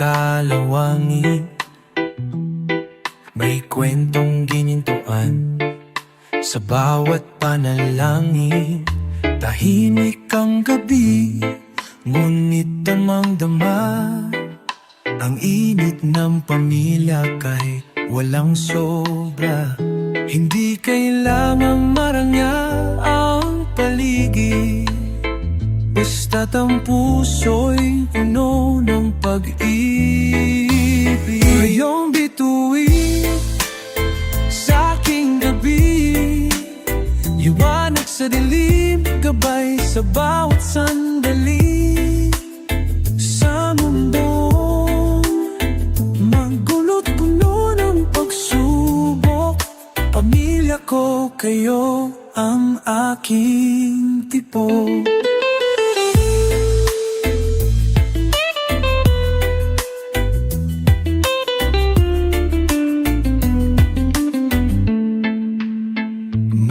kalawangin. May kwentong ginintuan sa bawat panalangin. Tahimik ang gabi, ngunit damang-dama ang init ng pamilya kahit walang sobra. Hindi kailangang marangyang ang paligid, basta't ang puso'y puno ng pag-ibig. Ngayong bituin sa aking gabi, liwanag sa dilim, gabay sa bawat sandali. Sa mundong magulot puno ng pagsubok, pamilya ko, kayo ang aking tipok.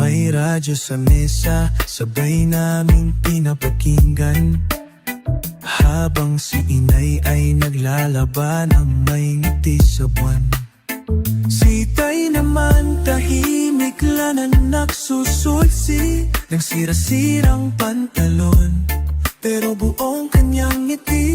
May radyo sa mesa, sabay naming pinapakinggan, habang si inay ay naglalaba ng may ngiti sa buwan. Si tay naman tahimik lang na nagsusulsi ng sira-sirang pantalon, pero buong kanyang ngiti.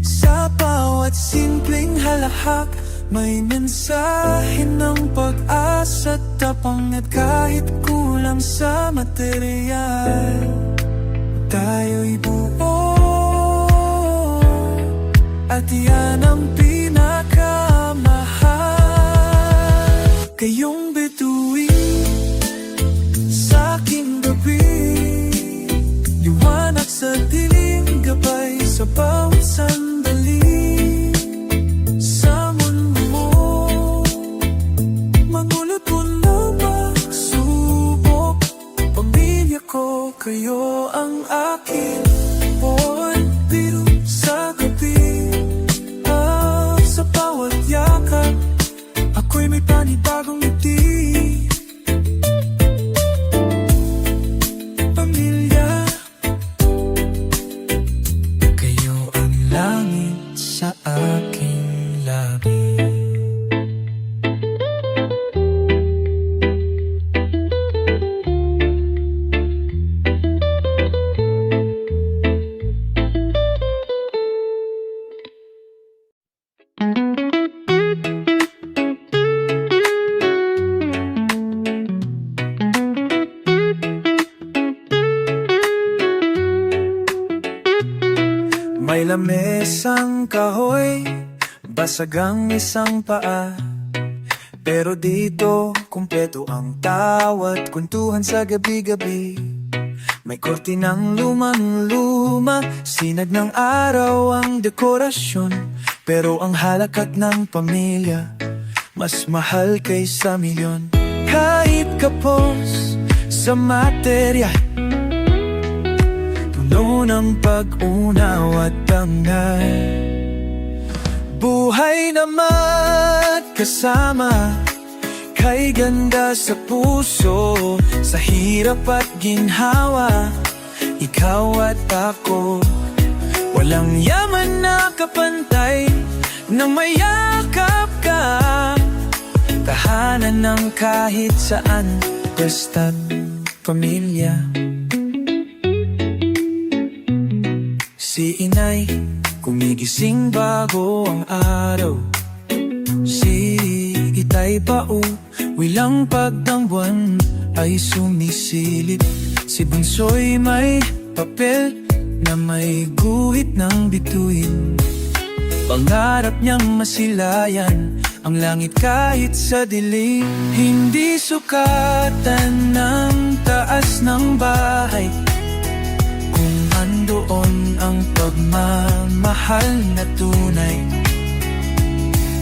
Sa bawat simpleng halahak, may mensahe ng pag-asa, tapang at kahit kulang sa material, tayo'y buo. At yan ang pinakamahal. Kayong bituin sa aking gabi, liwanag sa dilim, gabay sa bawat sandali. Kayo ang aking buwan, biro sa gabi. Sa bawat yakap, ako'y may panibagong ngiti. Pamilya, kayo ang langit sa aking labi. May lamesang kahoy, basag ang isang paa, pero dito kumpleto ang tawat kwentuhan sa gabi-gabi. May kortinang lumang-luma, sinag ng araw ang dekorasyon, pero ang halakat ng pamilya mas mahal kaysa milyon. Kahit kapos sa materya, ng pag-unaw at dangal, buhay naman kasama, kay ganda sa puso, sa hirap at ginhawa, ikaw at ako. Walang yaman na kapantay na mayakap ka, tahanan ng kahit saan, basta't pamilya. Si inay, kumigising bago ang araw. Si itay pauwi lang pag ng buwan ay sumisilip. Si bunso'y may papel na may guhit ng bituin. Pangarap niyang masilayan ang langit kahit sa dilim. Hindi sukatan ng taas ng bahay kung andoon ang pagmamahal na tunay.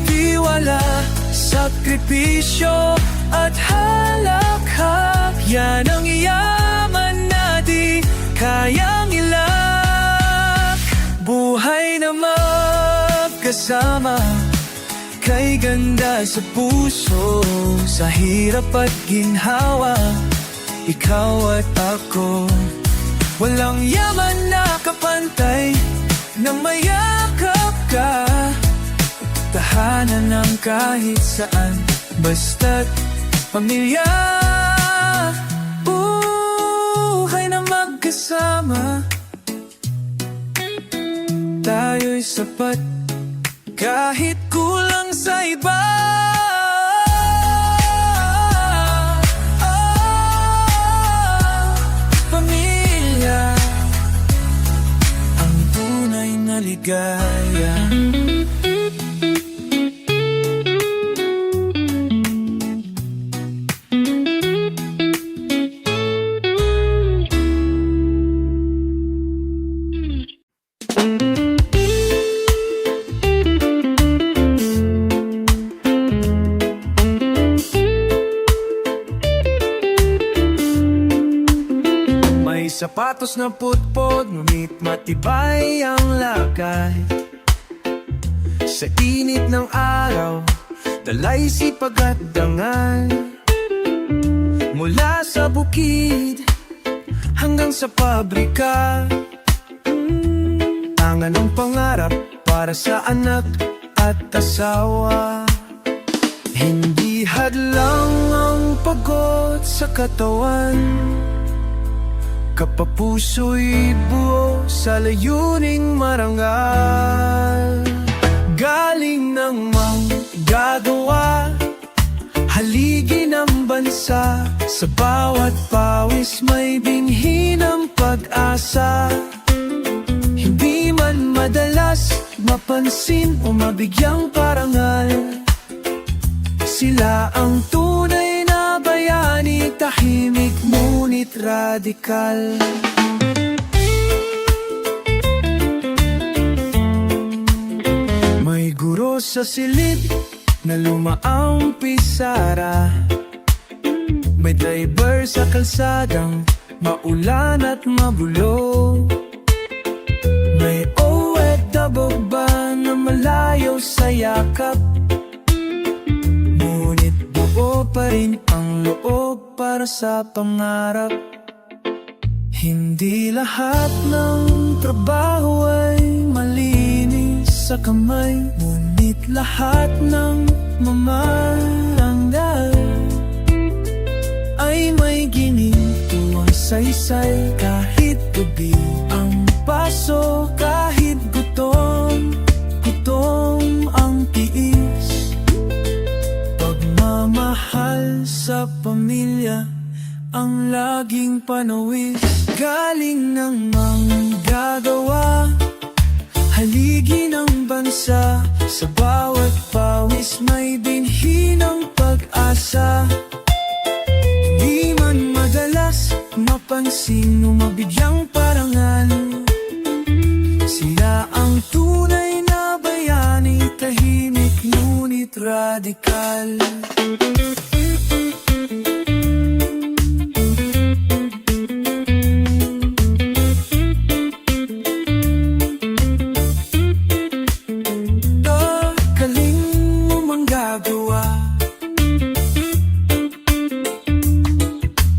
Tiwala, sakripisyo at halakhak, yan ang yaman na di kayang ilak. Buhay na magkasama, kay ganda sa puso, sa hirap at ginhawa, ikaw at ako. Walang yaman na kapantay na mayakap Tadhana ng kahit saan, basta't pamilya. Buhay na magkasama, tayo'y sapat kahit kulang sa iba. Pamilya ang tunay na ligaya. May sapatos na putpod, ngunit matibay ang lakay. Sa init ng araw, dalay sipag at dangal. Mula sa bukid hanggang sa pabrika, ang anong pangarap para sa anak at asawa. Hindi hadlang ang pagod sa katawan, kapapuso'y buo sa layuning marangal. Galing ng manggagawa, haligi ng bansa. Sa bawat pawis may binhi ng pag-asa. Hindi man madalas mapansin o mabigyang parangal, sila ang tunay na bayani, tahimik ngunit radikal. May guro sa silid na lumaang pisara, may driver sa kalsadang maulan at mabulo, may OFW ba na malayo sa yakap, ngunit buo pa rin ang loob para sa pangarap. Hindi lahat ng trabaho ay malinis sa kamay, ngunit lahat ng mamaranggal ay may ginituang saysay. Kahit gabi ang paso, kahit gutom ang tiis, pagmamahal sa pamilya ang laging panawis. Galing ng manggagawa, haligi ng bansa. Sa bawat pawis may binhi ng pag-asa. Di man madalas mapansin o mabigyang parangal, sila ang tunay na bayani, tahimik ngunit radikal.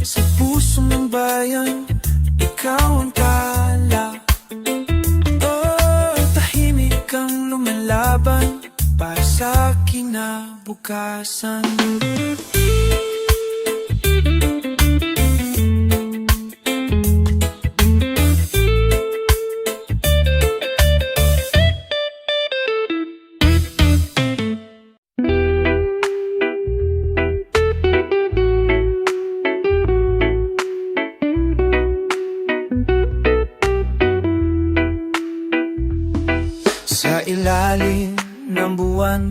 Sa puso ng bayan, ikaw ang tala. Tahimik kang lumalaban para sa kinabukasan. Sa ilalim ng buwan,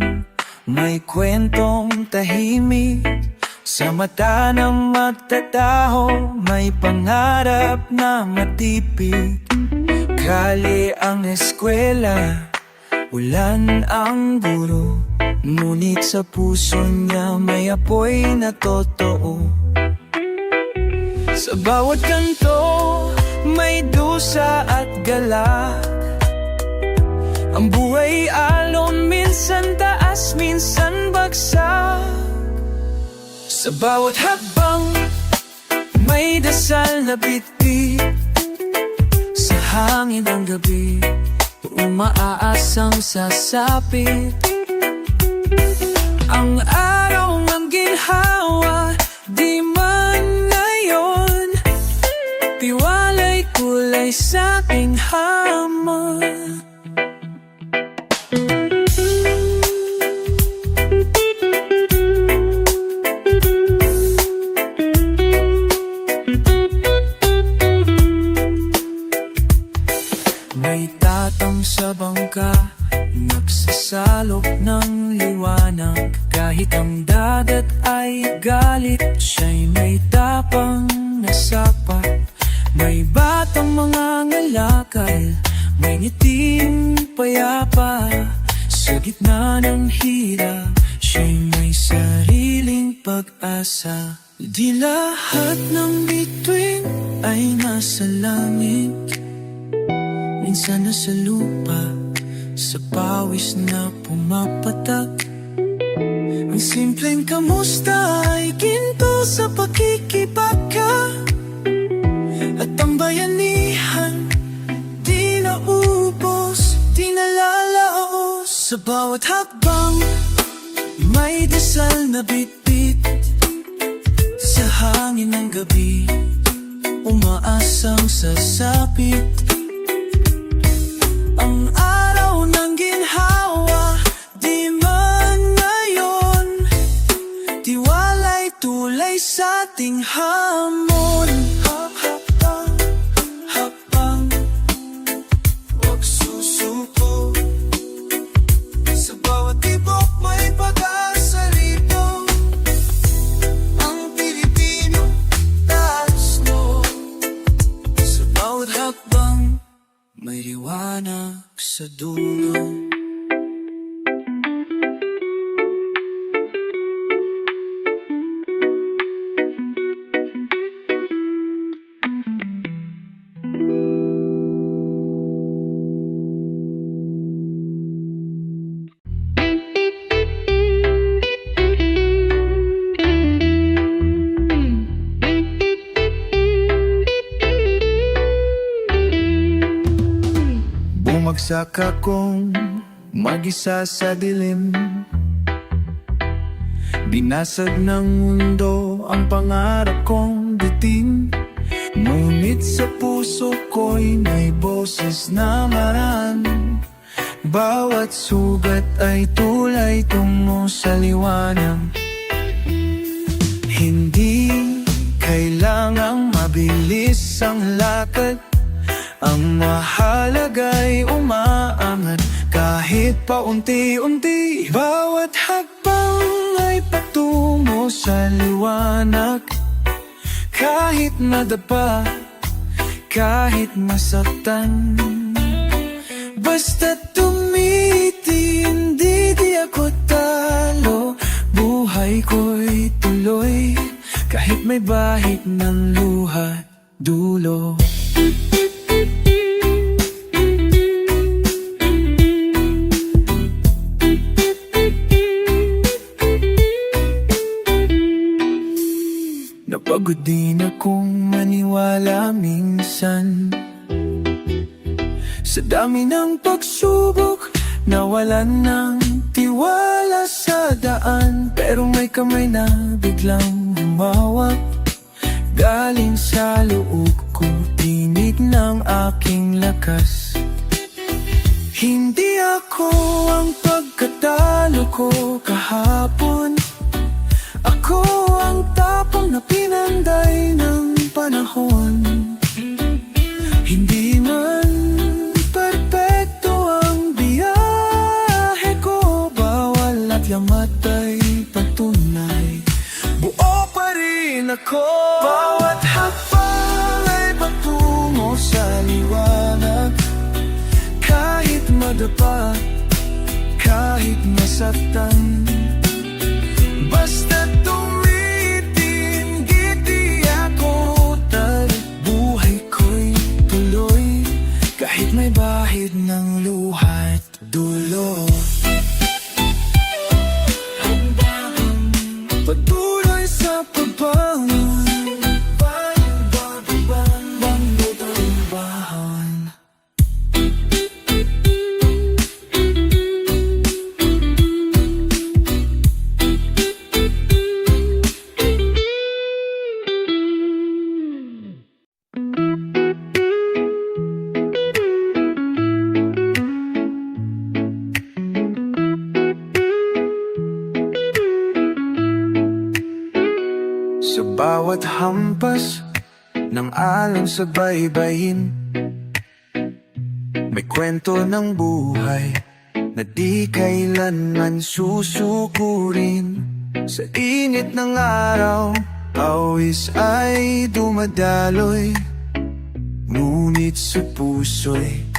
may kwentong tahimik. Sa mata ng magtataho, may pangarap na matipid. Kali ang eskwela, ulan ang guro, ngunit sa puso niya may apoy na totoo. Sa bawat kanto, may dusa at galak. Ang buhay alon, minsan taas, minsan bagsak. Sa bawat habang, may dasal na bitbit. Sa hangin ng gabi, umaaasang sasapit. Ang araw ng ginhawa, di man ngayon, tiwala'y kulay sa aking hamon. May tatang sa bangka, nagsasalop ng liwanag. Kahit ang dagat ay galit, siya'y may tapang nasapa. May batang mga ngalakal, may ngiting payapa. Sa gitna ng hirap, siya'y may sariling pag-asa. Di lahat ng bituin ay nasa langit, minsan nasa lupa, sa pawis na pumapatak. Ang simpleng kamusta ay ginto sa pakikibaka. At ang bayanihan, di naubos, di nalalaos. Sa bawat hakbang, may dasal na bitbit. Sa hangin ng gabi, umaasang sasapit. Ang araw ng ginhawa, di man ngayon, tiwala'y tulay sa ating hamon. Hakbang, hakbang, huwag susuko. Sa bawat tibok may pag-asa rito. Ang Pilipino, taas no. Sa bawat hakbang, may liwanag sa dulo. Bumagsak akong mag-isa sa dilim. Binasag ng mundo ang pangarap kong bitin. Ngunit sa puso ko'y may boses na maran. Bawat sugat ay tulay tungo sa liwanag. Hindi kailangang mabilis ang lakad, ang mahalaga'y umaangat kahit paunti-unti. Bawat hakbang ay patungo sa liwanag. Kahit nadapa, kahit masaktan, basta't tumitindi, di ako talo. Buhay ko'y tuloy, kahit may bahid ng luha dulo. Napagod din akong maniwala minsan. Sa dami ng pagsubok, nawalan ng tiwala sa daan. Pero may kamay na biglang humawak, galing sa loob ko, tinig ng aking lakas. Hindi ako ang pagkatalo ko kahapon. Ako ang tapang na pinanday ng panahon. Hindi man perpekto ang biyahe ko, bawal at yamat ay patunay, buo pa rin ako. Bawat hakbang ay patungo sa liwanag. Kahit madapa, kahit masaktan, basta tumitindig, di ako tal. Buhay ko'y tuloy, kahit may bahid ng luha't dulo. Patuloy sa pagbangon, bandot ang bahan. Sa bawat hampas ng alon sa baybayin, may kwento ng buhay na di kailanman susukurin. Sa init ng araw, pawis ay dumadaloy, ngunit sa puso'y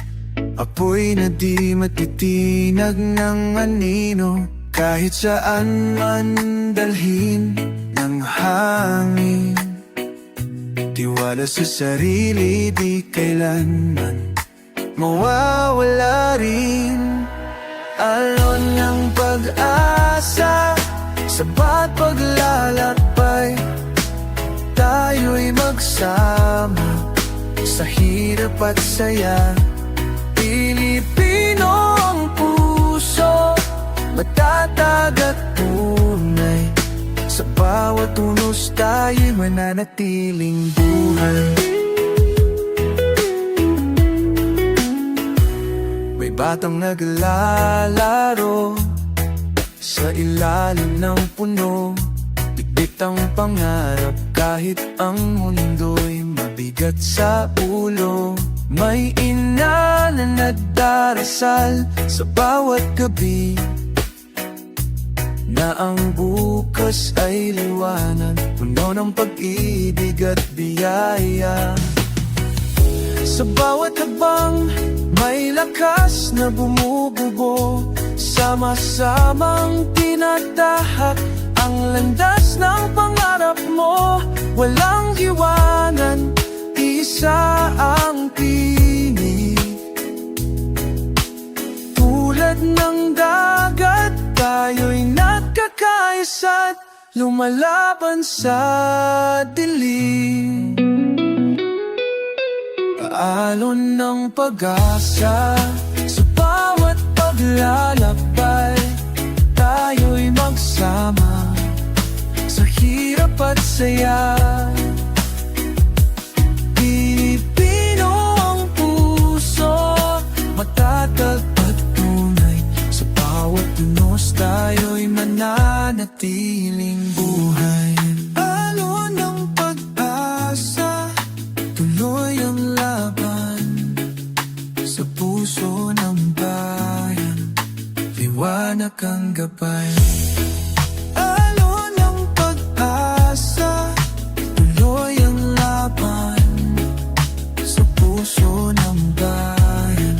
apoy na di matitinag ng anino. Kahit saan man dalhin ng hangin, tiwala sa sarili di kailanman mawawala rin. Alon ng pag-asa, sapat paglalakbay, tayo'y magsama sa hirap at saya. Pilipino ang puso, matatag at tunay, sa bawat unos tayo'y mananatiling buhay. May batang naglalaro sa ilalim ng puno, bitbit ang pangarap kahit ang mundo'y mabigat sa ulo. May ina na nagdarasal sa bawat gabi, na ang bukas ay liwanag, puno ng pag-ibig at biyaya. Sa bawat hakbang may lakas na bumubugo, sama-samang tinatahak ang landas ng pangarap mo. Walang iwanan, isa ang tinig. Tulad ng dagat, tayo'y nagkakaisa't lumalaban sa dilim. Alon ng pag-asa, sa bawat paglalakbay, tayo'y magsama sa hirap at saya. Pilipino ang puso, matatag at tunay, sa bawat unos tayo'y mananatiling buhay. Alon ng pag-asa, tuloy ang laban, sa puso ng bayan, liwanag ang gabay. Alon ng pag-asa, tuloy ang laban, sa puso ng bayan,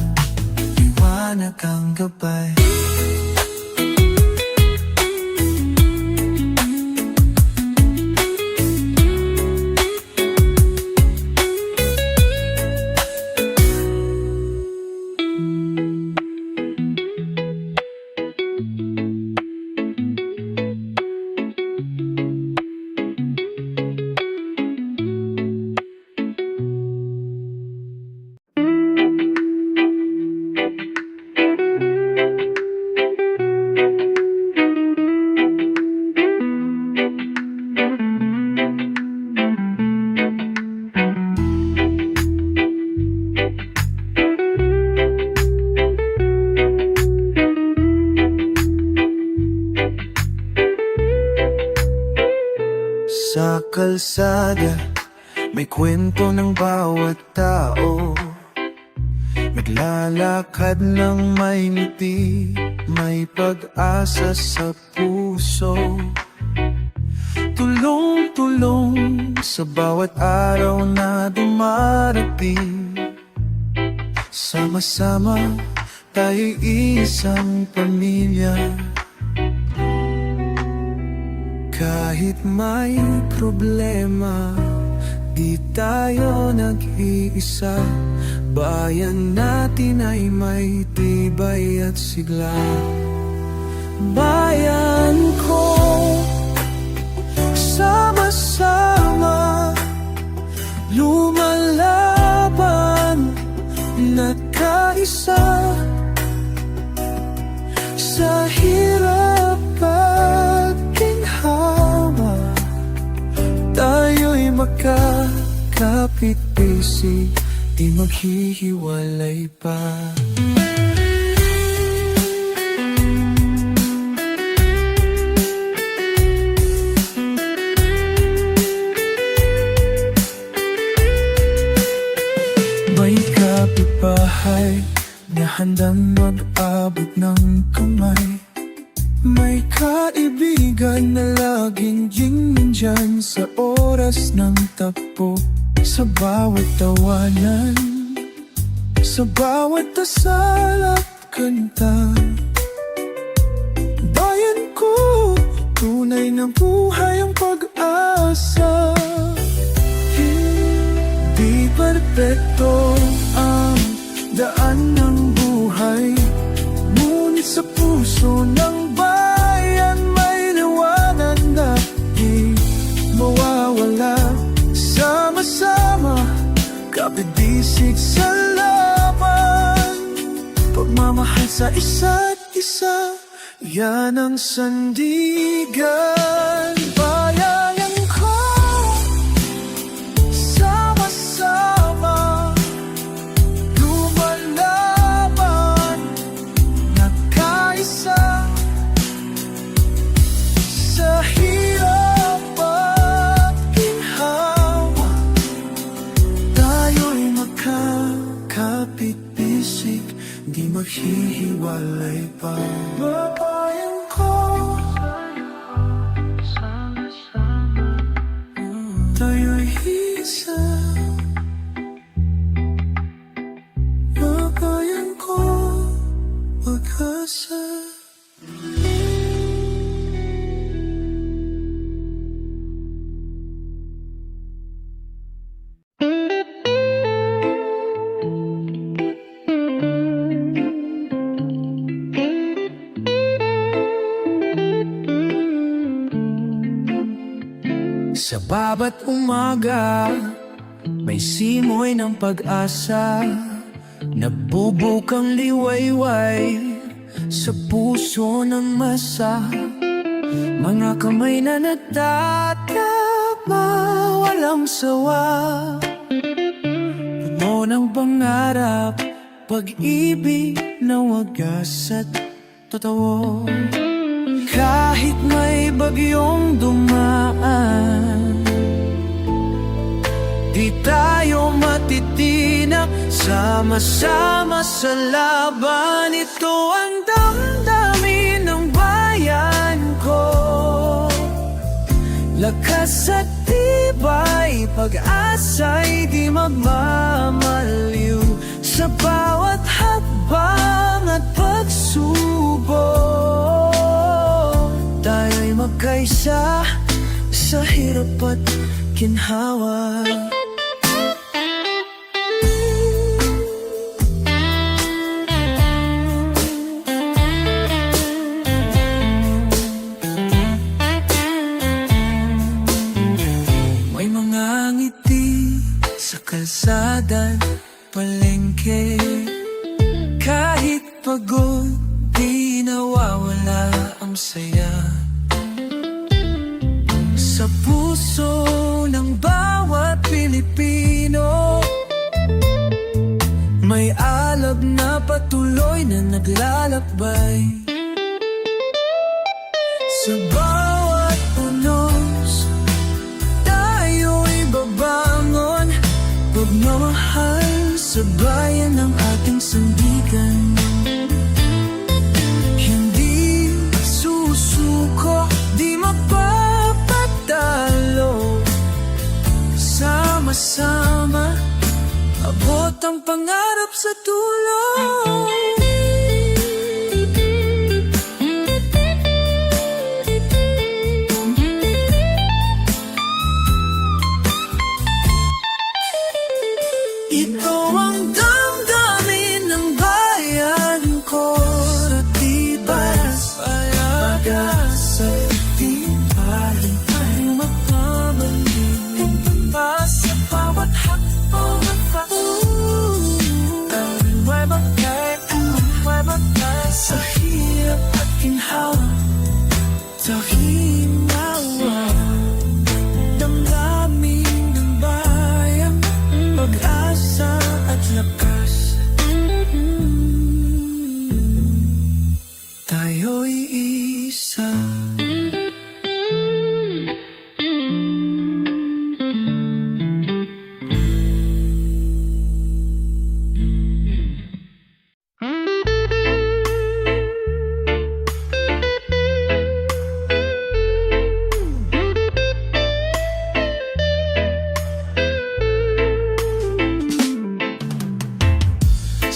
liwanag ang gabay. Sa kalsada, may kwento ng bawat tao, naglalakad ng may ngiti, may pag-asa sa puso. Tulong-tulong sa bawat araw na dumarating, sama-sama tayo'y isang pamilya. Kahit may problema, di tayo nag-iisa. Bayan natin ay may tibay at sigla. Bayan ko, sama-sama lumalaban, nagkaisa sa hirap at ginhawa. Tayo'y magkakapit-isip, di maghihiwalay pa. handang mag-abot ng kamay. May kaibigan na laging nandyan sa oras ng takbo. Sa bawat tawanan, sa bawat dasal at kanta. Bayan ko, tunay na buhay ang pag-asa. Hindi perpekto ang daan ng buhay, ngunit sa puso ng bayan may liwanag na di mawawala. Sama-sama, kapit-bisig sa laban, pagmamahal sa isa't isa, yan ang sandigan. Bayan ko, sama-sama, lumalaban, nagkaisa, sa hirap at ginhawa, tayo'y magkakapit-bisig, di maghihiwalay pa. Bayan ko, tayo'y isa. Bayan ko, pag-asa. Sa babat umaga, may simoy ng pag-asa, nabubukang liwayway sa puso ng masa. Mga kamay na nagtatama, walang sawa, puno ng pangarap, pag-ibig na wagas at totoo. Kahit may bagyong dumaan, di tayo matitinak, sama-sama sa laban. Ito ang damdamin ng bayan ko, lakas at tibay, pag-asa'y di magmamaliw. Sa bawat hakbang at pagsubok, tayo'y magkaisa sa hirap at ginhawa. May mga ngiti sa kalsada, palengke, kahit pagod, di nawawala ang saya. Sa puso ng bawat Pilipino, may alab na patuloy na naglalakbay. Sa bawat unos, tayo'y babangon, pagmamahal sa bayan ng ating sandigan. Hindi susuko, di mapapatalo, sama-sama, abot ang pangarap sa dulo. Ito ang damdamin ng bayan ko, sa tibas, pag-asa, tibay, ay magpapalitin pa sa bawat hakbang at sa hirap at ginhawa, tahinawa, damdamin ng bayan, pag-asa at lakas. Tayo'y isa.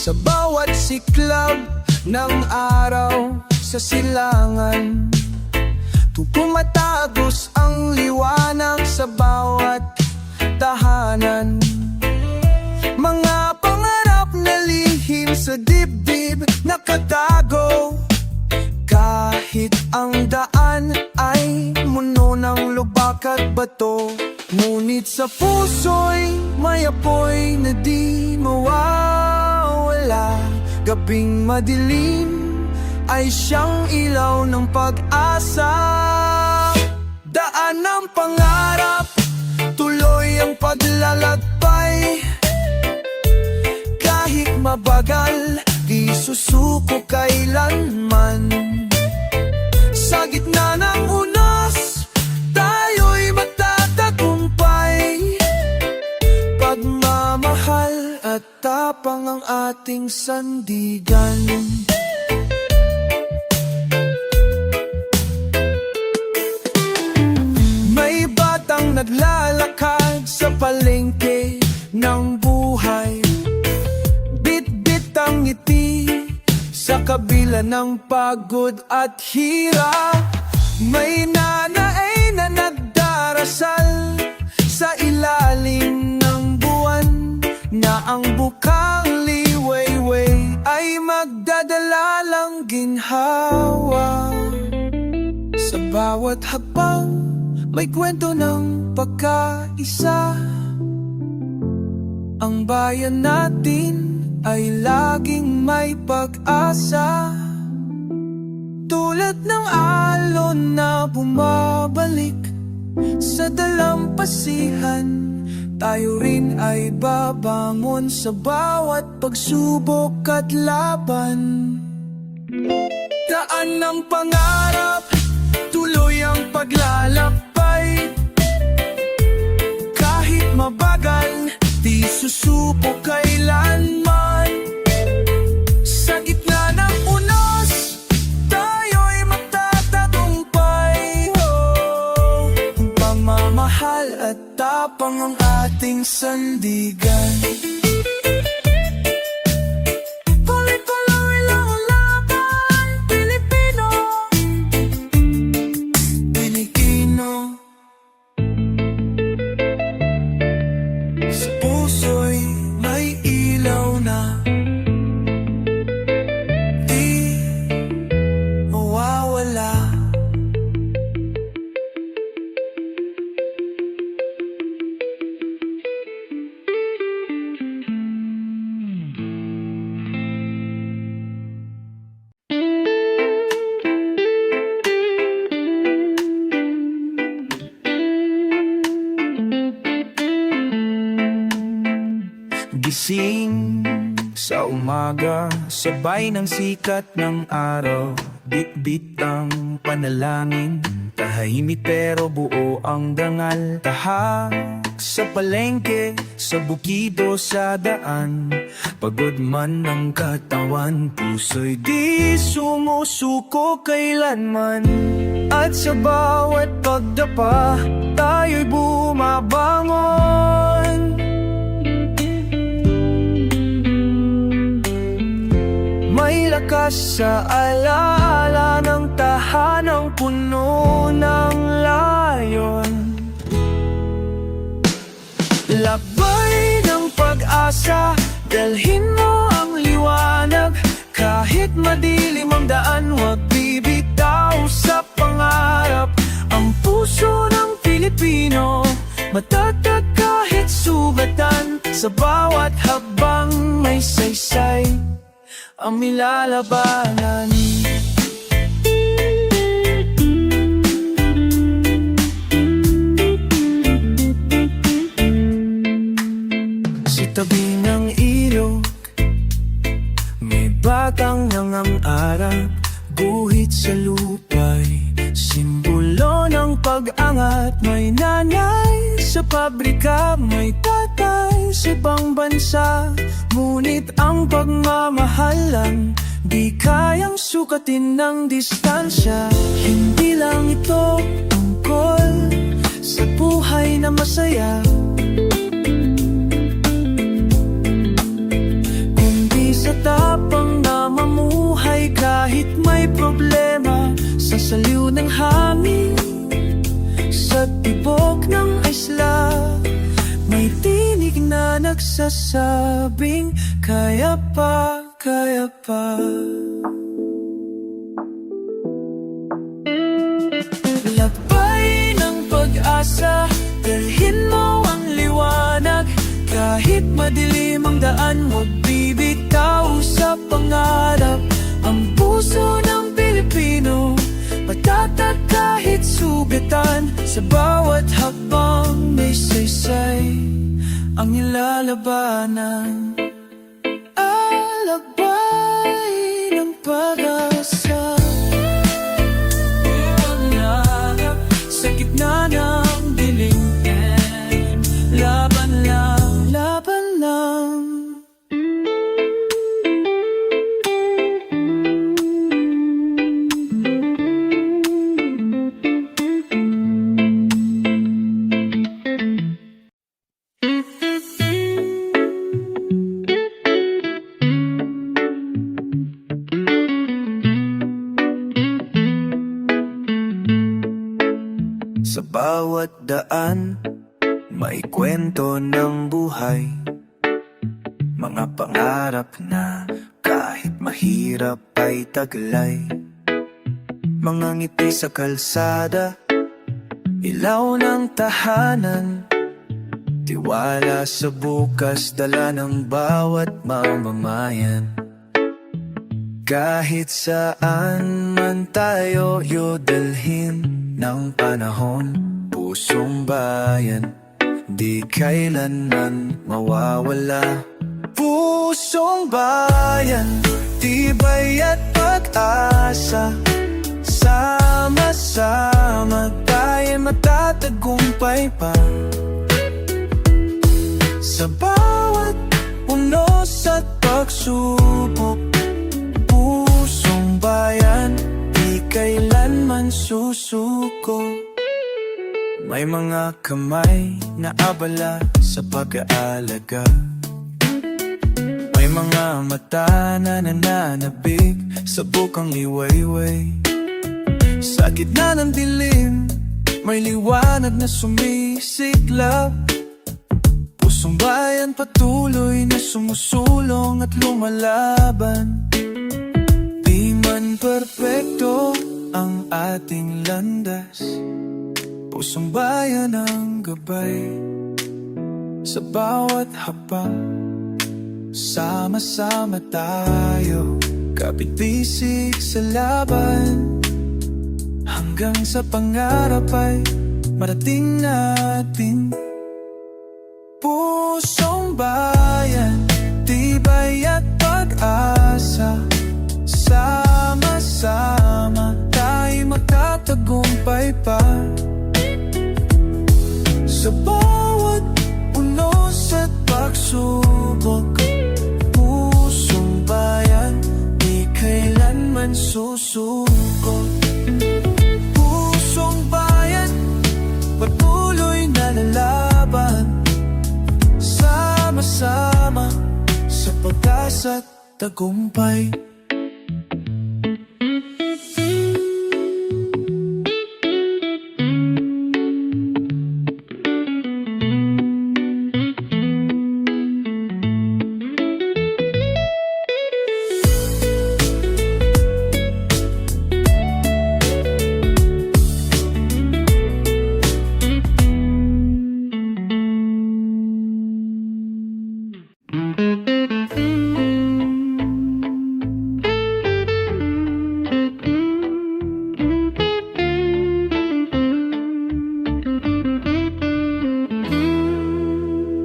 Sa bawat siklab ng araw sa silangan, tumatagos ang liwanag sa bawat tahanan. Mga pangarap na lihim sa dibdib nakatago, kahit ang daan ay muno ng lubak at bato. Ngunit sa puso'y may apoy na di mawawala. Gabing madilim ay siyang ilaw ng pag-asa. Daan ng pangarap, tuloy ang paglalakbay. Kahit mabagal, di susuko kailanman. Sa gitna ng unos, tayo'y matatagumpay. Pagmamahal at tapang ang ating sandigan. May batang naglalakad sa palengke ng buhay, bit-bit ang ngiti sa kabila ng pagod at hirap. May nanay na nagdarasal sa ilalim ng buwan, na ang bukang liwayway ay magdadala lang ginhawa. Sa bawat hakbang may kwento ng pagkaisa. Ang bayan natin ay laging may pag-asa. Tulad ng alon na bumabalik sa dalampasihan, tayo rin ay babangon sa bawat pagsubok at laban. Daan ng pangarap, tuloy ang paglalakbay. Kahit mabagal, di susuko kailanman. Sa gitna ng unos, tayo'y magtatagumpay. Ang pagmamahal at tapang ang ating sandigan. Tuloy-tuloy lang ang laban, Pilipino. Pilipino. Sa puso'y may ilaw na di mawawala. Gising sa umaga, sabay ng sikat ng araw. Bit-bit ang panalangin, tahimik pero buo ang dangal. Tahak sa palengke, sa bukido, sa daan. Pagod man ang katawan, puso'y di sumusuko kailanman. At sa bawat pagdapa, tayo'y bumabangon. May lakas sa alaala ng tahanang puno ng layon. Lakbay ng pag-asa, dalhin mo ang liwanag. Kahit madilim ang daan, huwag bibitaw sa pangarap. Ang puso ng Pilipino, matatag kahit sugatan. Sa bawat hakbang may saysay ang nilalabanan. Sa tabi ng ilog, may batang nangangarap. Guhit sa lupay, simbolo ng pag-angat. May nanay sa pabrika, may tatay sa ibang bansa. Ngunit ang pagmamahalan, di kayang sukatin ng distansya. Hindi lang ito tungkol sa buhay na masaya, kundi sa may problema sa saliw ng hangin. Sa tibok ng isla, may tinig na nagsasabing, kaya pa, kaya pa. Lakbay ng pag-asa, dalhin mo ang liwanag. Kahit madilim ang daan, huwag bibitaw sa pangarap. Ang puso ng Pilipino, matatag kahit sugatan. Sa bawat hakbang may saysay ang nilalabanan. Alakbay ng pag-asa, sa gitna ng dilim, laban lang, laban lang. Sa bawat daan, may kwento ng buhay. Mga pangarap na kahit mahirap ay taglay. Mga ngiti sa kalsada, ilaw ng tahanan. Tiwala sa bukas, dala ng bawat mamamayan. Kahit saan man tayo dalhin ng panahon, pusong bayan, di kailanman mawawala. Pusong bayan, tibay at pag-asa. Sama-sama tayo matatagumpay pa. Sa bawat unos at pagsubok, pusong bayan, di kailanman susuko. May mga kamay na abala sa pag-aalaga. May mga mata na nananabik sa bukang liwayway. Sa gitna ng dilim, may liwanag na sumisiklab. Pusong bayan patuloy na sumusulong at lumalaban. Di man perpekto ang ating landas, pusong bayan ang gabay. Sa bawat hakbang, sama-sama tayo, kapit-bisig sa laban. Hanggang sa pangarap ay marating natin. Pusong bayan, tibay at pag-asa. Sama-sama tayo magtatagumpay pa. Sa bawat unos at pagsubok, pusong bayan, di kailanman susuko. Pusong bayan, patuloy na lalaban. Sama-sama sa pag-asa at tagumpay.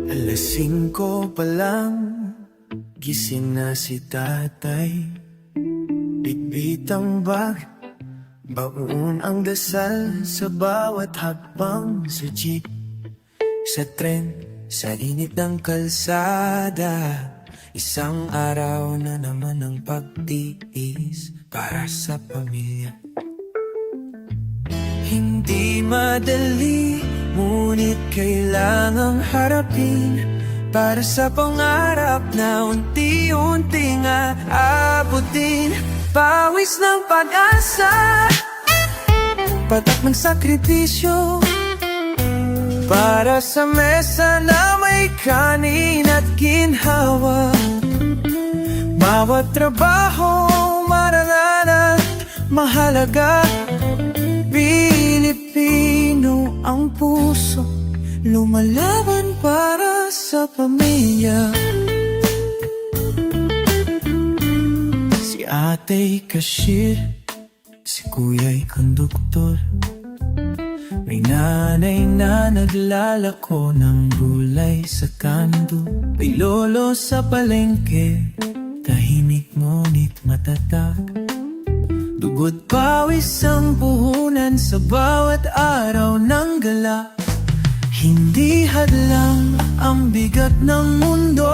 Alas 5 pa lang, gising na si tatay. Bitbit ang bag, baon ang dasal sa bawat hakbang. Sa jeep, sa tren, sa init ng kalsada. Isang araw na naman ang pagtiis para sa pamilya. Hindi madali, ngunit kailangang harapin para sa pangarap na unti-unting aabutin. pawis ng pag-asa, patak ng sakripisyo, para sa mesa na may kanin at ginhawa. Bawat trabaho marangal at mahalaga. Pilipino ang puso, lumalaban para sa pamilya. Si atay cashier, si kuya'y konduktor, may nanay na naglalako ng gulay sa kanto, may lolo sa palengke, tahimik ngunit matatag. Dugo't pawis ang puhunan sa bawat araw ng gala. Hindi hadlang ang bigat ng mundo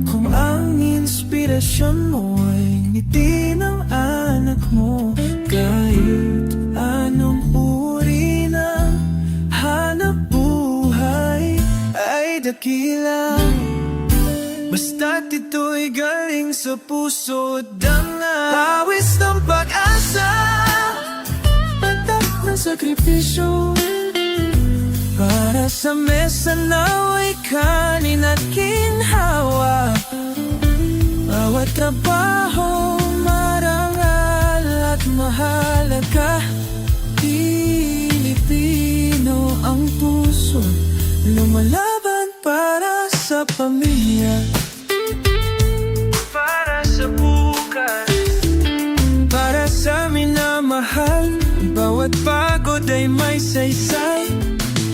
kung ang inspirasyon mo ay ngiti ng anak mo. Kahit anong uri ng hanap buhay ay dakila, basta't ito'y galing sa puso at danga. Pawis ng pag-asa, patak ng sakripisyo, para sa mesa na may kanin at ginhawa. Bawat trabaho marangal at mahalaga. Pilipino ang puso, lumalaban para sa pamilya, para sa bukas, para sa minamahal. Bawat pagod ay may saysay,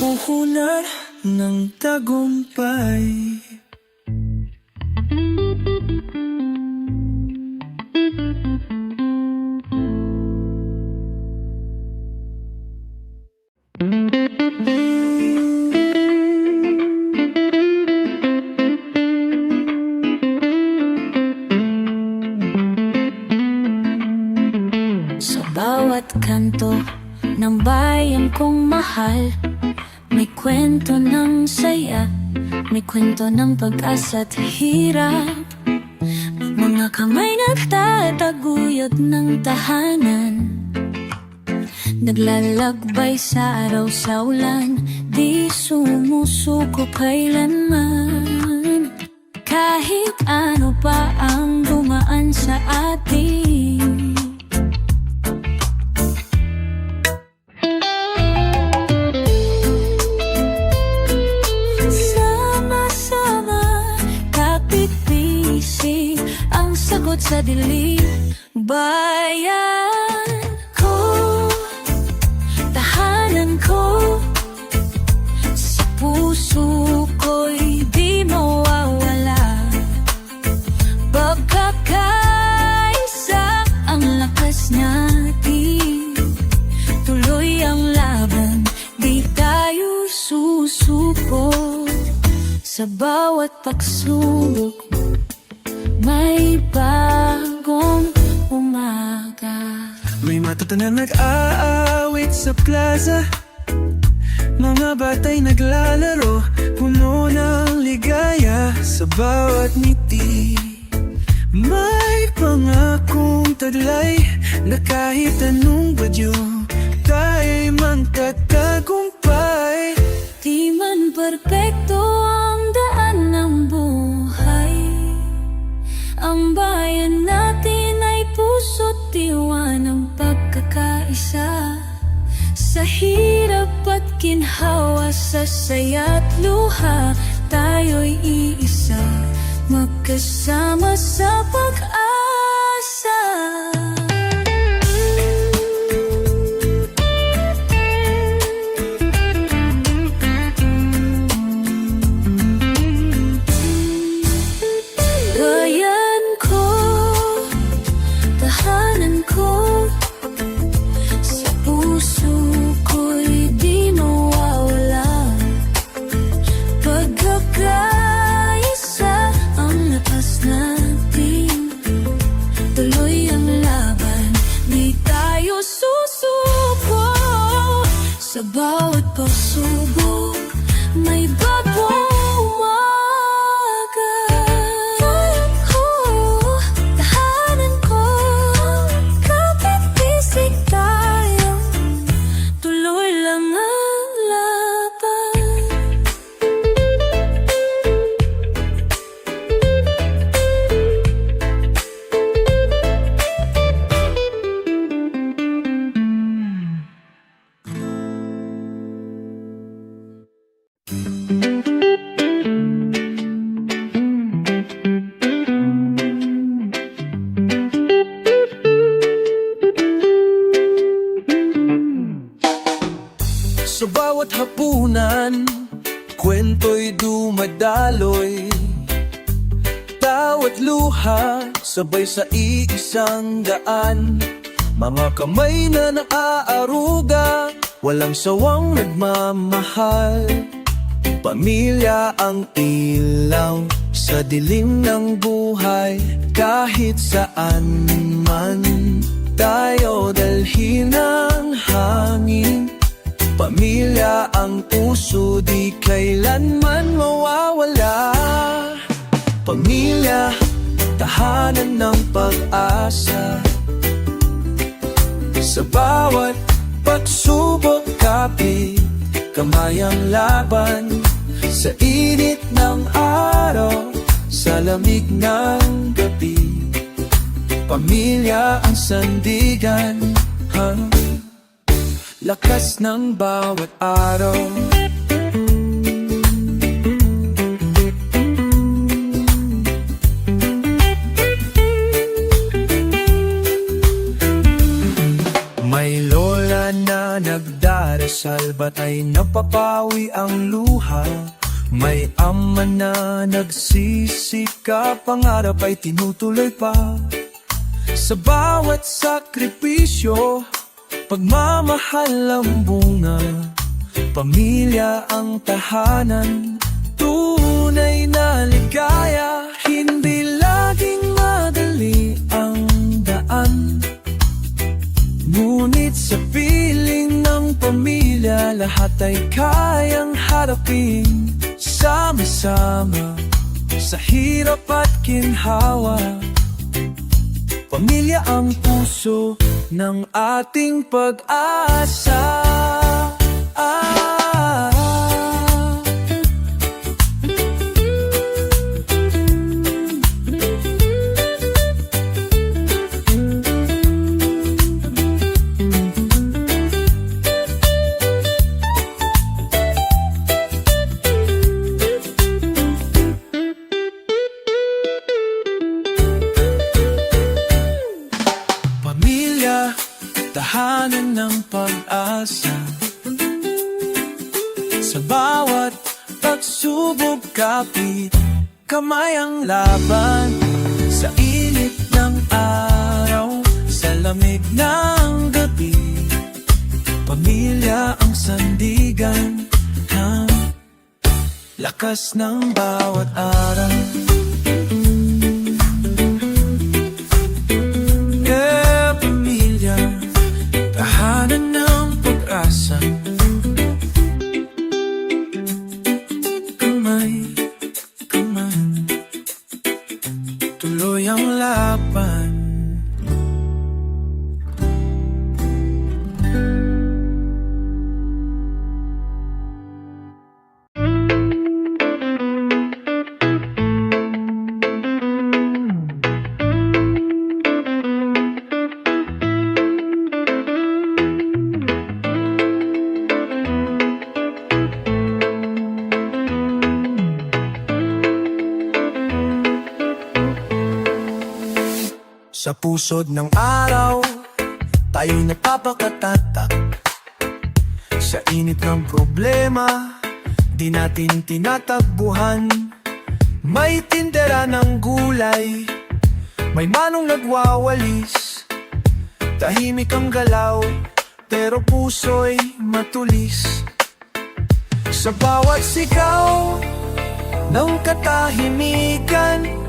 puhunan ng tagumpay. Sa bawat kanto ng bayan kong mahal, may kwento ng saya, may kwento ng pag-asa at hirap. Mga kamay nagtataguyod ng tahanan, naglalakbay sa araw sa ulan, di sumusuko kailanman. Kahit ano pa ang dumaan sa atin, sama-sama kapit-bisig ang sagot sa dilim. Bayan ko, tahanan ko, sa puso ko'y di mawawala. Pagkakaisa ang lakas natin, tuloy ang laban, di tayo susuko. Sa bawat pagsubok, may bagong umaga. May matuto na nag-aawit sa plaza, mga batay naglalaro, puno ng ligaya sa bawat ngiti. May pangakong taglay na kahit anong badyo, tayo'y magtatagumpay. Di man perpekto ang daan ng buhay, ang bayan natin ay puso't diwa ng pagkakaisa. Sa hirap at ginhawa, sa saya't luha, tayo'y iisa, magkasama sa pag-asa. Bayan ko, tahanan ko, sa puso ko'y di mawawala. Pagkakaisa ang lakas natin, tuloy ang laban, di tayo susuko. Sa bawat pagsubok, may bagong umaga. bawat hapunan, kwento'y dumadaloy. Tawat luha, sabay sa iisang daan. Mga kamay na naaaruga, walang sawang nagmamahal. Pamilya ang ilaw sa dilim ng buhay. Kahit saan man tayo dalhin ng hangin, pamilya ang puso, di kailanman mawawala. Pamilya, tahanan ng pag-asa. Sa bawat pagsubok, kapit kamay ang laban. Sa init ng araw, sa lamig ng gabi, pamilya ang sandigan, ha? Lakas ng bawat araw. May lola na nagdarasal, ba't ay napapawi ang luha? May ama na nagsisikap, pangarap ay tinutuloy pa. Sa bawat sakripisyo, pagmamahal ang bunga. Pamilya ang tahanan, tunay na ligaya. Hindi laging madali ang daan, ngunit sa piling ng pamilya, lahat ay kayang harapin. Sama-sama sa hirap at ginhawa, pamilya ang puso ng ating pag-asa. Pamilya, tahanan ng pag-asa. Sa bawat pagsubok, kapit kamay ang laban. Sa init ng araw, sa lamig ng gabi, pamilya ang sandigan, ha? Lakas ng bawat araw. Tahanan ng pag-asa. Kamay, kamay, tuloy ang laban. Sa pusod ng araw, tayo'y napapakatatak. Sa init ng problema, di natin tinatagbuhan. May tindera ng gulay, may manong nagwawalis. Tahimik ang galaw, pero puso'y matulis. Sa bawat sigaw ng katahimikan,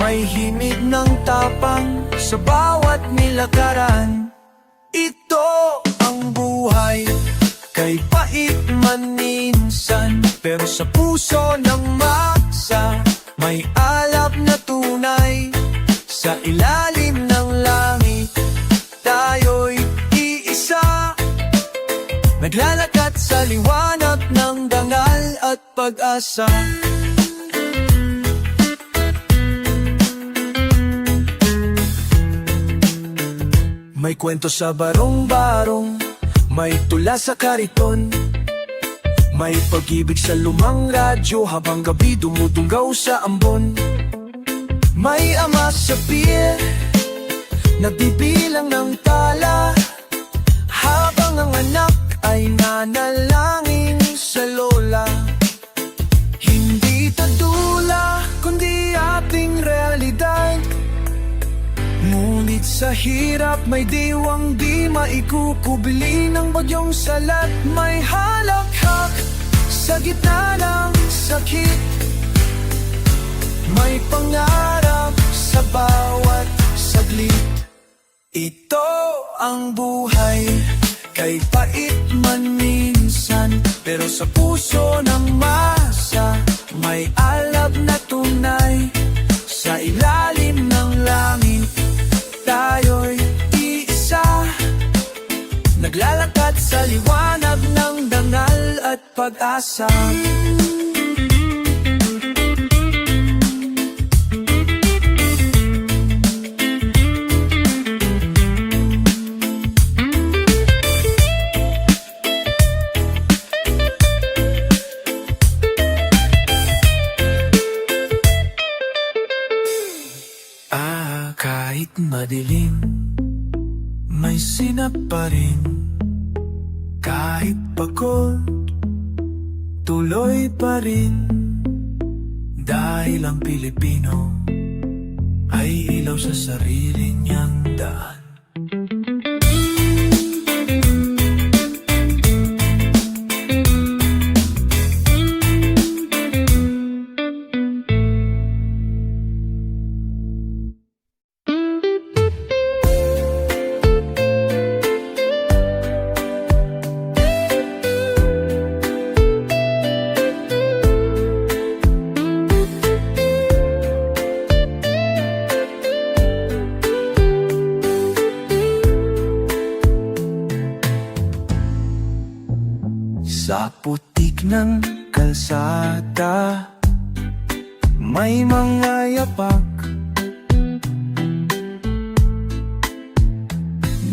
may himig ng tapang sa bawat nilakaran. Ito ang buhay, kay pait man minsan, pero sa puso ng maksa, may alab na tunay. Sa ilalim ng langit, tayo'y iisa, naglalakad sa liwanag ng dangal at pag-asa. May kwento sa barong-barong, may tula sa kariton, may pag-ibig sa lumang radyo habang gabi dumudunggaw sa ambon. May ama sa pier, nagbibilang ng tala, habang ang anak ay nanalangin. Sa hirap may diwang di maikukubili ng bagyong salat. May halakhak sa gitna ng sakit. May pangarap sa bawat saglit. Ito ang buhay, kay pait man minsan, pero sa puso ng masa may alab na tunay. Sa ilalim ng langit tayo'y iisa, naglalakad sa liwanag ng dangal at pag-asa. Kahit madilim, may sinap pa rin. Kahit pagod, tuloy pa rin. Dahil ang Pilipino ay ilaw sa sarili niyang daan. Sa putik ng kalsada may mga yapak,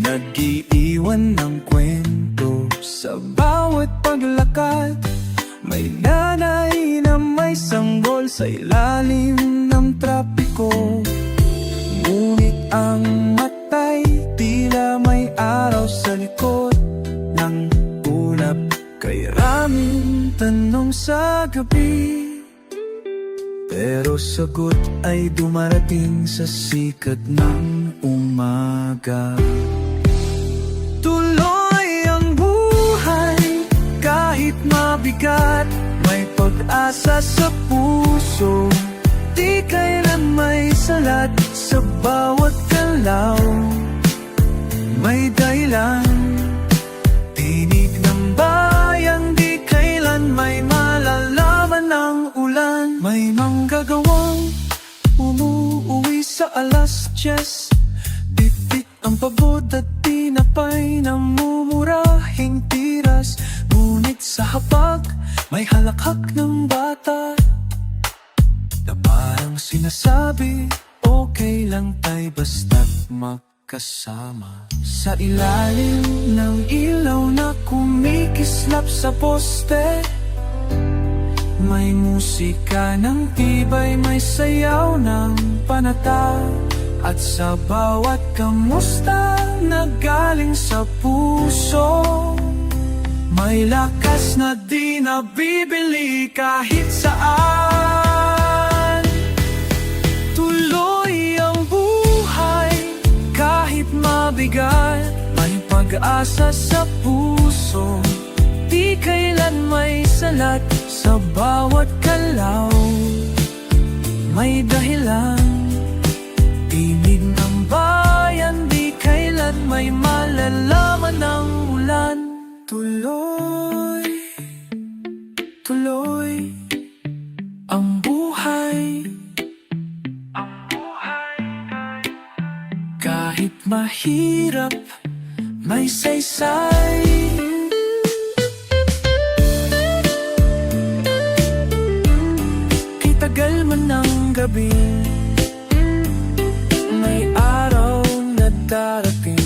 nag-iiwan ng kwento sa bawat paglakad. May nanay na may sanggol sa ilalim ng trapiko. Ngunit ang matay tila may araw sa likod ng ulap. Kay raming tanong sa gabi, pero sagot ay dumarating sa sikat ng umaga. Tuloy ang buhay kahit mabigat, may pag-asa sa puso, di kailan may salat. Sa bawat galaw may dahilan, tinig ng bayan, di kailan may malalaman ng ulan. May manggagawang umuuwi sa alas 10, bit-bit ang pagod at tinapay na mumurahing tiras. Ngunit sa hapag may halakhak ng bata na parang sinasabi, okay lang tayo basta't kasama. Sa ilalim ng ilaw na kumikislap sa poste, may musika ng tibay, may sayaw ng panata. At sa bawat kamusta na galing sa puso, may lakas na di nabibili kahit saan. Tuloy ang buhay kahit mabigat, may pag-asa sa puso, di kailan may salat. Sa bawat galaw may dahilan, tinig ng bayan, di kailan may malalaman ng ulan. Tuloy, tuloy ang buhay, kahit mahirap, may saysay. Kitagal man ng gabi, may araw na darating.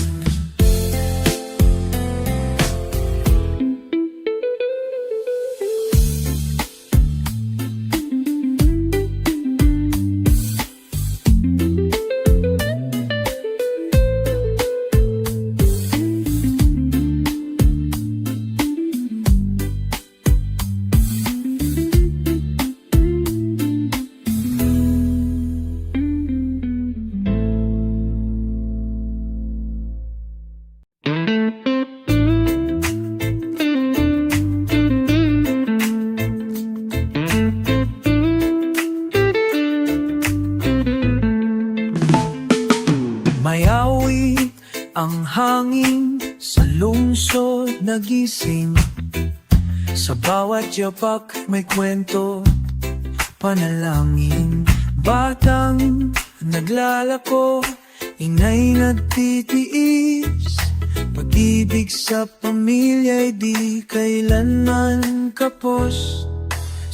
hangin sa lungsod nagising. Sa bawat yapak may kwento, panalangin. Batang naglalako, inay nagtitiis. Pag-ibig sa pamilya'y di kailanman kapos.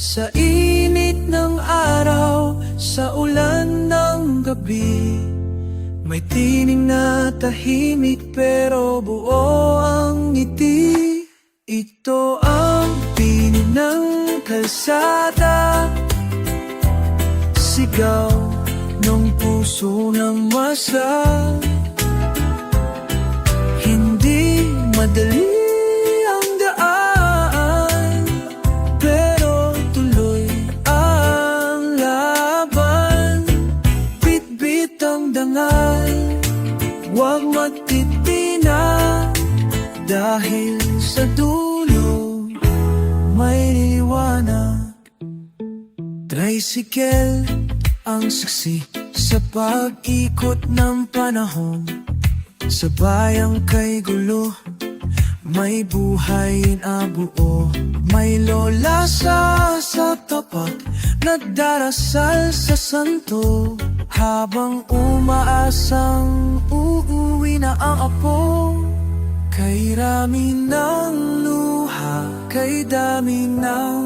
Sa init ng araw, sa ulan ng gabi, may tining na tahimik pero buo ang ngiti. Ito ang tinig ng kalsada, sigaw ng puso ng masa. Hindi madali ang daan, pero tuloy ang laban. Bit-bit ang dangal, huwag matitina, dahil sa dulo may liwanag. Tricycle ang saksi sa pag-ikot ng panahon. Sa bayang kay gulo, may buhay na buo. May lola sa tapat, nagdarasal sa santo, habang umaasang uuwi na ang apo. Kay rami ng luha, kay dami ng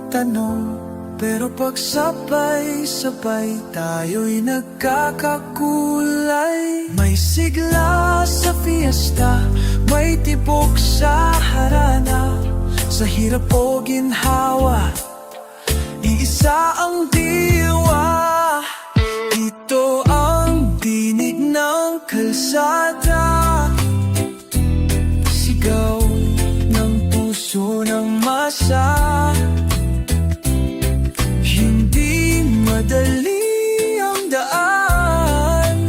tanong, pero pag sabay-sabay tayo'y nagkakakulay. May sigla sa fiesta, may tibok sa harana. Sa hirap o ginhawa, iisa ang diwa. Ito ang tinig ng kalsada, sigaw ng puso ng masa. Madali ang daan,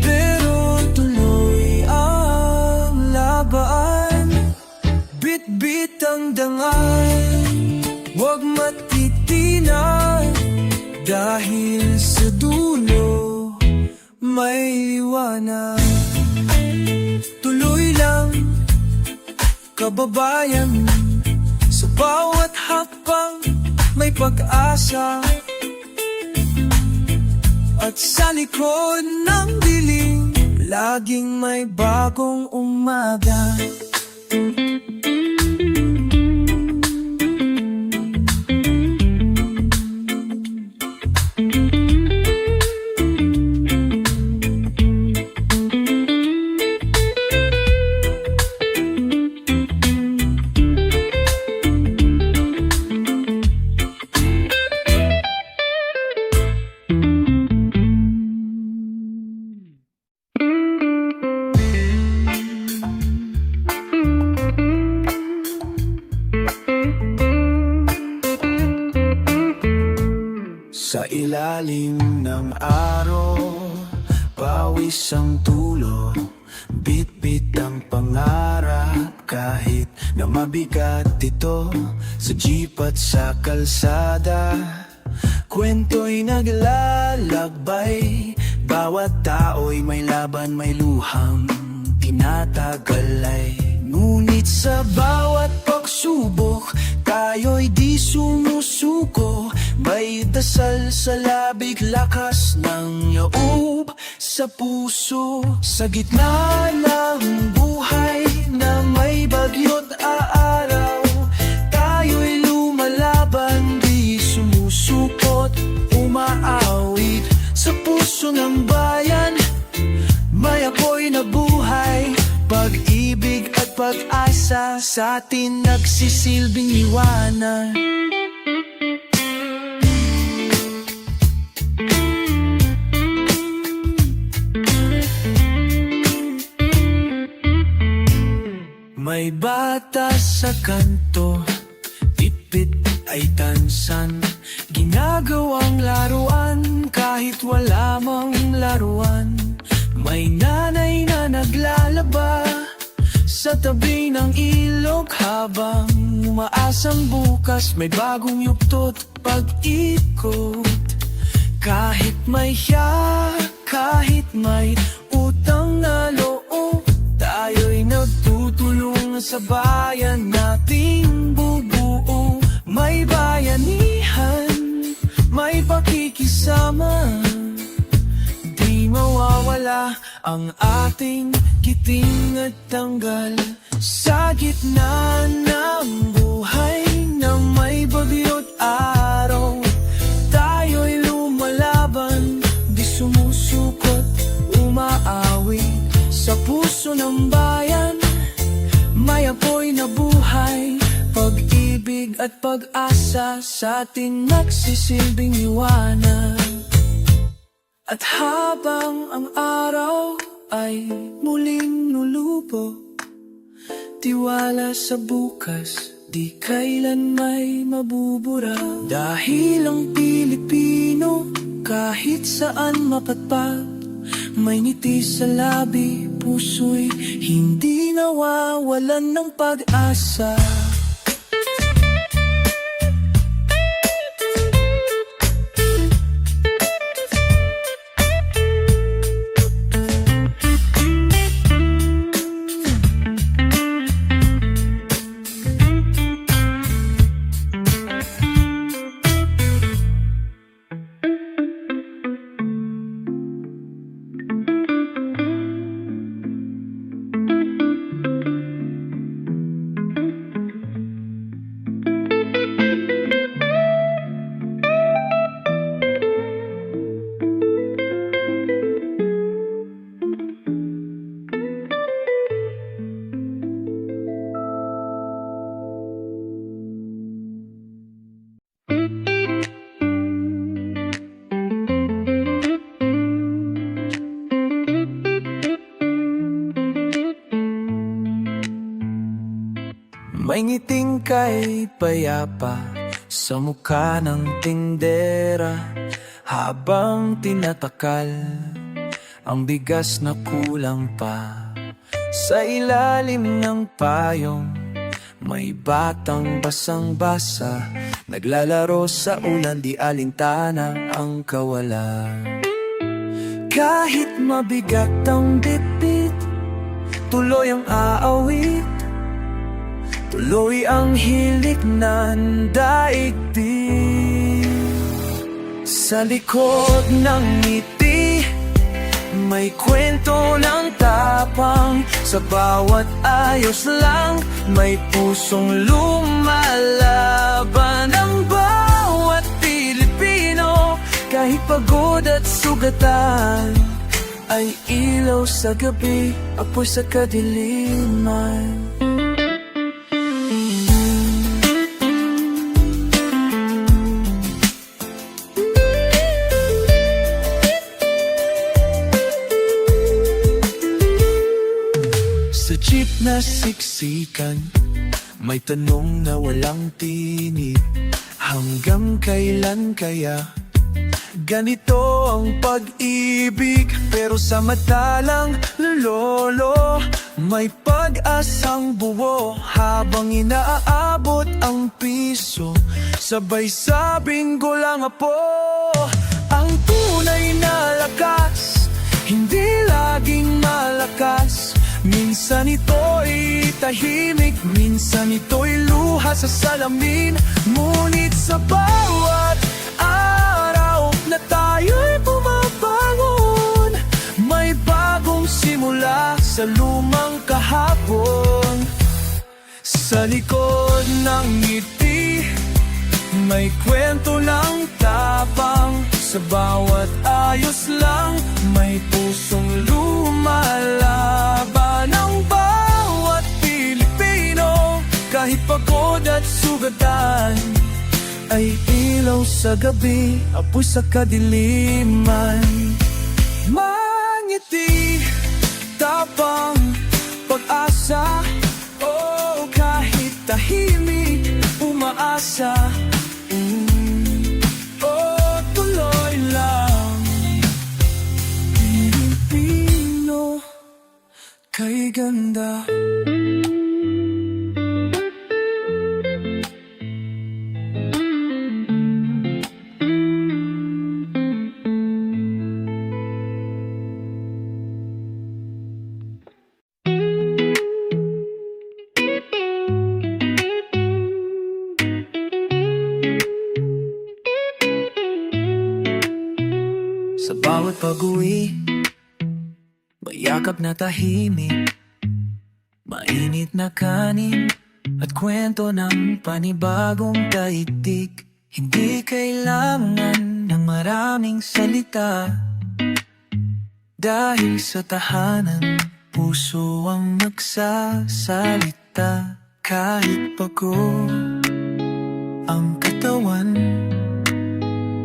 pero tuloy ang laban. Bit-bit ang dangal, huwag matitinan, dahil sa dulo may liwanag. Tuloy lang, kababayan, sa bawat hakbang may pag-asa. At sa likod ng dilim, laging may bagong umaga. Sa ilalim ng araw, pawis ang tulo, bit-bit ang pangarap, kahit na mabigat ito. Sa jeep at sa kalsada, kwento'y naglalakbay. Bawat tao'y may laban, may luhang tinatagalay. Ngunit sa bawat pagsubok, tayo'y di sumusuko. May dasal sa labig, lakas ng loob sa puso. Sa gitna ng buhay na may bagyo't araw, tayo'y lumalaban, di sumusukot, umaawit. Sa puso ng bayan, may apoy na buhay, pag-ibig at pag-asa sa atin nagsisilbing liwanag. May bata sa kanto, tipit ay tansan, ginagawang laruan kahit wala mang laruan. May nanay na naglalaba sa tabi ng ilog, habang umaasang bukas may bagong yugtot pag-ikot. Kahit may hiya, kahit may utang na loob, tayo sa bayan nating bubuo. May bayanihan, may pakikisama, di mawawala ang ating kiting at tanggal. Sa gitna ng buhay na may bagyo't araw, tayo'y lumalaban, di sumusukot, umaawit. Sa puso ng bayan, may apoy na buhay, pag-ibig at pag-asa sa atin nagsisilbing liwanag. At habang ang araw ay muling lulubo, tiwala sa bukas, di kailan may mabubura. Dahil ang Pilipino, kahit saan mapatpag, may ngiti sa labi, puso'y hindi nawawalan ng pag-asa. May ngiting kay payapa sa mukha ng tindera, habang tinatakal ang bigas na kulang pa. Sa ilalim ng payong may batang basang-basa, naglalaro sa ulan, di alintana ang kawalan. Kahit mabigat ang bitbit, tuloy ang aawit, tuloy ang hilik ng daigdig. Sa likod ng ngiti, may kwento ng tapang. Sa bawat ayos lang, may pusong lumalaban. Ang bawat Pilipino, kahit pagod at sugatan, ay ilaw sa gabi, apoy sa kadiliman. Sa jeep na siksikan, may tanong na walang tinig. Hanggang kailan kaya ganito ang pag-ibig? Pero sa mata lang, lolo, may pag-asang buo. Habang inaaabot ang piso, sabay sabing gulang po. Ang tunay na lakas, hindi laging malakas. Minsan ito'y tahimik, minsan ito'y luha sa salamin. Ngunit sa bawat araw na tayo'y bumabangon, may bagong simula sa lumang kahapon. Sa likod ng ngiti, may kwento ng tapang. Sa bawat ayos lang, may pusong lumalaban. Ang bawat Pilipino, kahit pagod at sugatan, ay ilaw sa gabi, apoy sa kadiliman. Mangiti, tapang, pag-asa, oh, kahit tahimik, umaasa. Oh, tuloy lang, Pilipino, kay ganda. pag-uwi, mayakap na tahimik, mainit na kanin at kwento ng panibagong daigdig. Hindi kailangan ng maraming salita, dahil sa tahanan, puso ang nagsasalita. Kahit pagod ang katawan,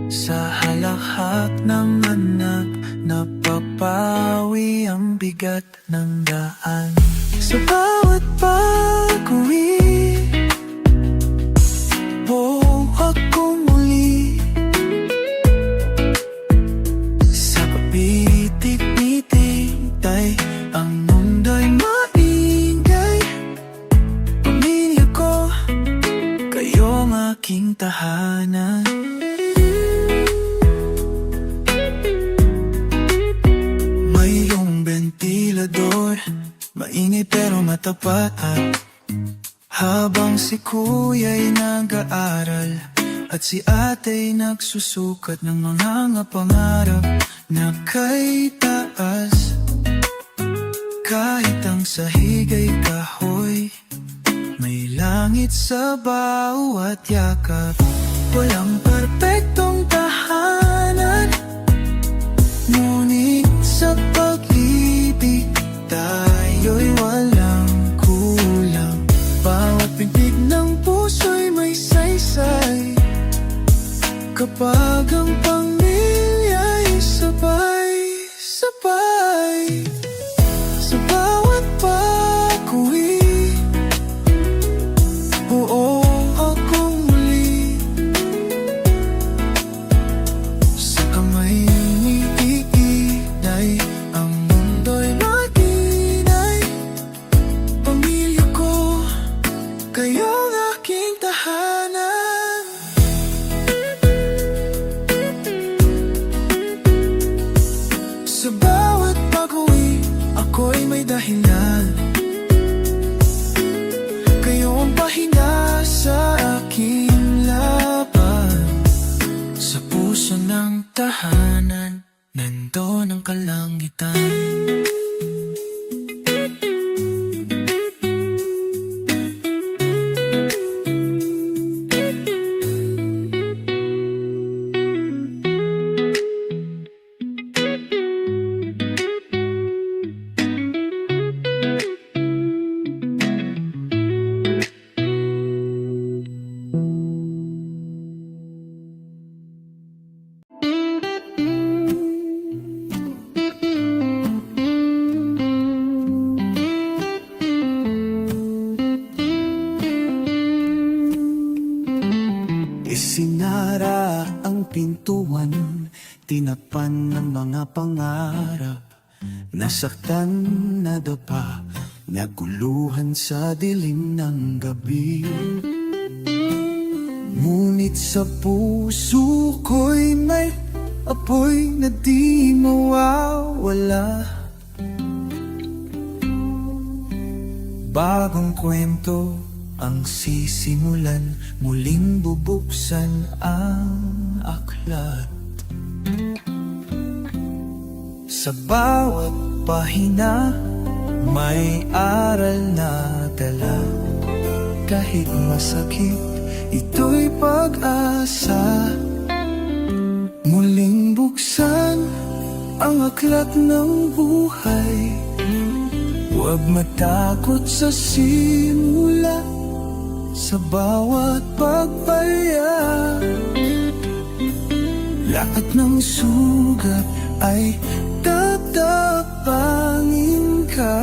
sa halakhak ng anak, napapawi ang bigat ng daan. Sa bawat pag-uwi, ako muli sa papitik-pitik, tay ang mundo'y maingay. Pamilya ko, kayong aking tahanan. Mayroong ventilador, maingay pero matapat. Habang si kuya'y nag-aaral at si ate'y nagsusukat ng mga pangarap na kay taas. Kahit ang sahig ay kahoy, may langit sa bawat yakap. Walang perpektong tahanan, ngunit sa pag-ibig tayo'y walang kulang. Bawat pintig ng puso'y may saysay, kapag ang pamilya'y sabay-sabay. Sa bawat pag-uwi, oo, akong muli sa kamay ni Iiday, ang mundo'y maginay. Pamilya ko, kayong aking tahanan. Sa bawat pag-uwi, ako'y may dahilan. Kayo ang pahinga sa aking laban. Sa puso ng tahanan, nandun ang kalangitan. Isinara ang pintuan, tinapan ng mga pangarap. Nasaktan na dapa, naguluhan sa dilim ng gabi. Ngunit sa puso ko'y may apoy na di mawawala. Bagong kwento ang sisimulan, muling bubuksan ang aklat. Sa bawat pahina, may aral na dala. Kahit masakit, ito'y pag-asa. Muling buksan ang aklat ng buhay. Huwag matakot sa simula, sa bawat pagpalya. Lahat ng sugat ay tatapangin ka.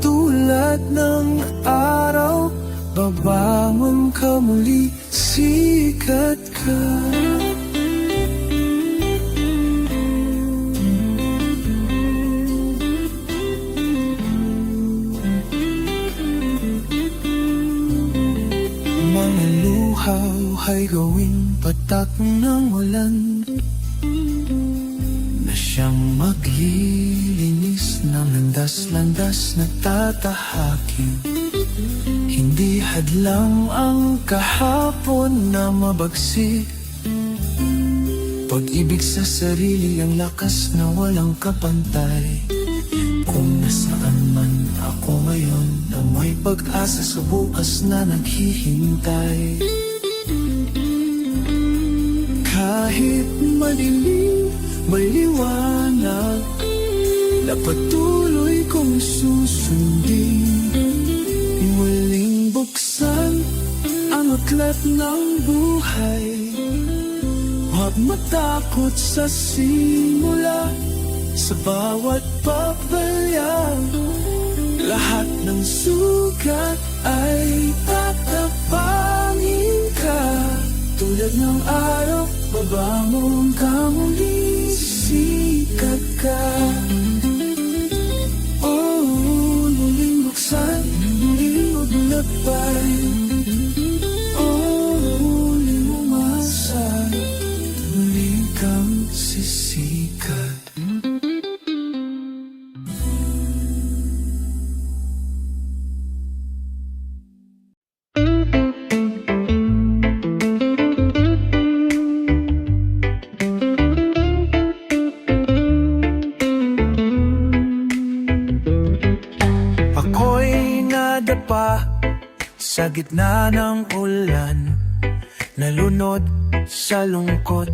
Tulad ng araw, babangon ka muli, sikat ka. Mga luhaw ay gawing patak ng ulan, na siyang maglilinis ng landas-landas na tatahakin. Hindi hadlang ang kahapon na mabagsik, Pag-ibig sa sarili ang lakas na walang kapantay. Kung nasaan man ako ngayon, na may pag-asa sa bukas na naghihintay. Kahit madilim, may liwanag na patuloy kong susundin. Muling buksan ang aklat ng buhay. Huwag matakot sa simula, sa bawat pagbayag. Lahat ng sugat ay tatapangin ka. Tulad ng araw, babangon ka muli, sikat ka. Oh, muling buksan, muling maglakbay. Oh, muling umasa, muli kang sisikat. Ako'y nadapa sa gitna ng ulan, nalunod sa lungkot,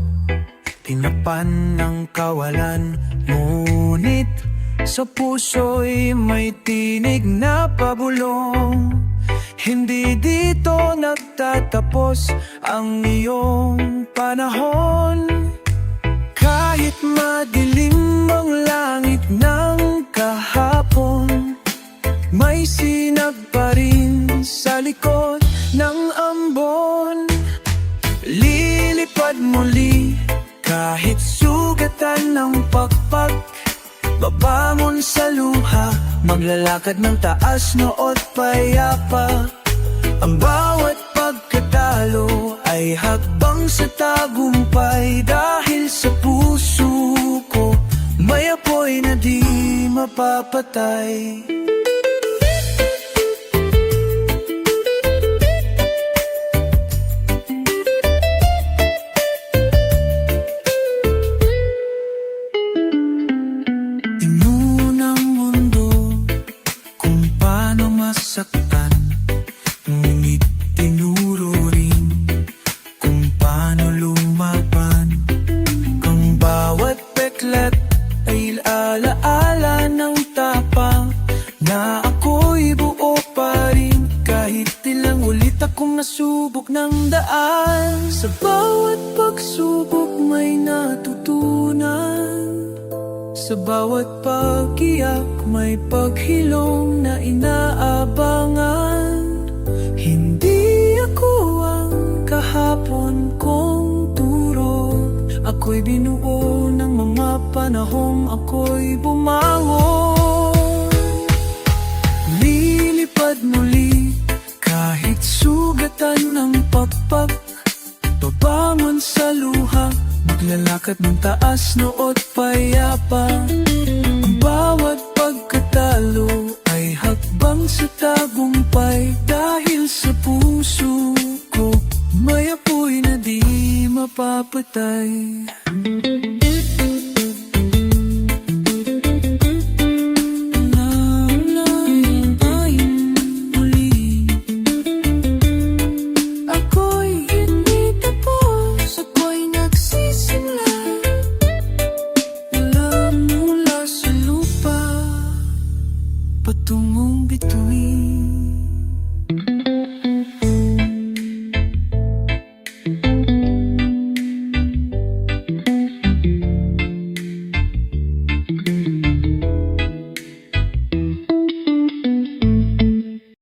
tinapan ng kawalan. Ngunit sa puso'y may tinig na pabulong. Hindi dito nagtatapos ang iyong panahon. Kahit madilim ang langit ng kahapon, may sinag pa rin sa likod ng ambon. Lilipad muli kahit sugatan ng pakpak. Babangon sa luha, maglalakad ng taas noot payapa. Ang bawat pagkatalo ay hakbang sa tagumpay. Dahil sa puso ko may apoy na di mapapatay. Saktan, ngunit tinuro rin kung paano lumaban. Ang bawat peklat ay alaala ng tapang na ako'y buo pa rin. Kahit ilang ulit akong nasubok ng daan, sa bawat pagsubok may natutunan. Sa bawat pag-iyak may paghilom na inaabangan. Hindi ako ang kahapon kong turo, ako'y binuo ng mga panahong ako'y bumangon. Lilipad muli kahit sugatan ng pakpak. Babangon sa luha, maglalakad ng taas noot payapa. Ang bawat pagkatalo ay hakbang sa tagumpay. Dahil sa puso ko may apoy na di mapapatay.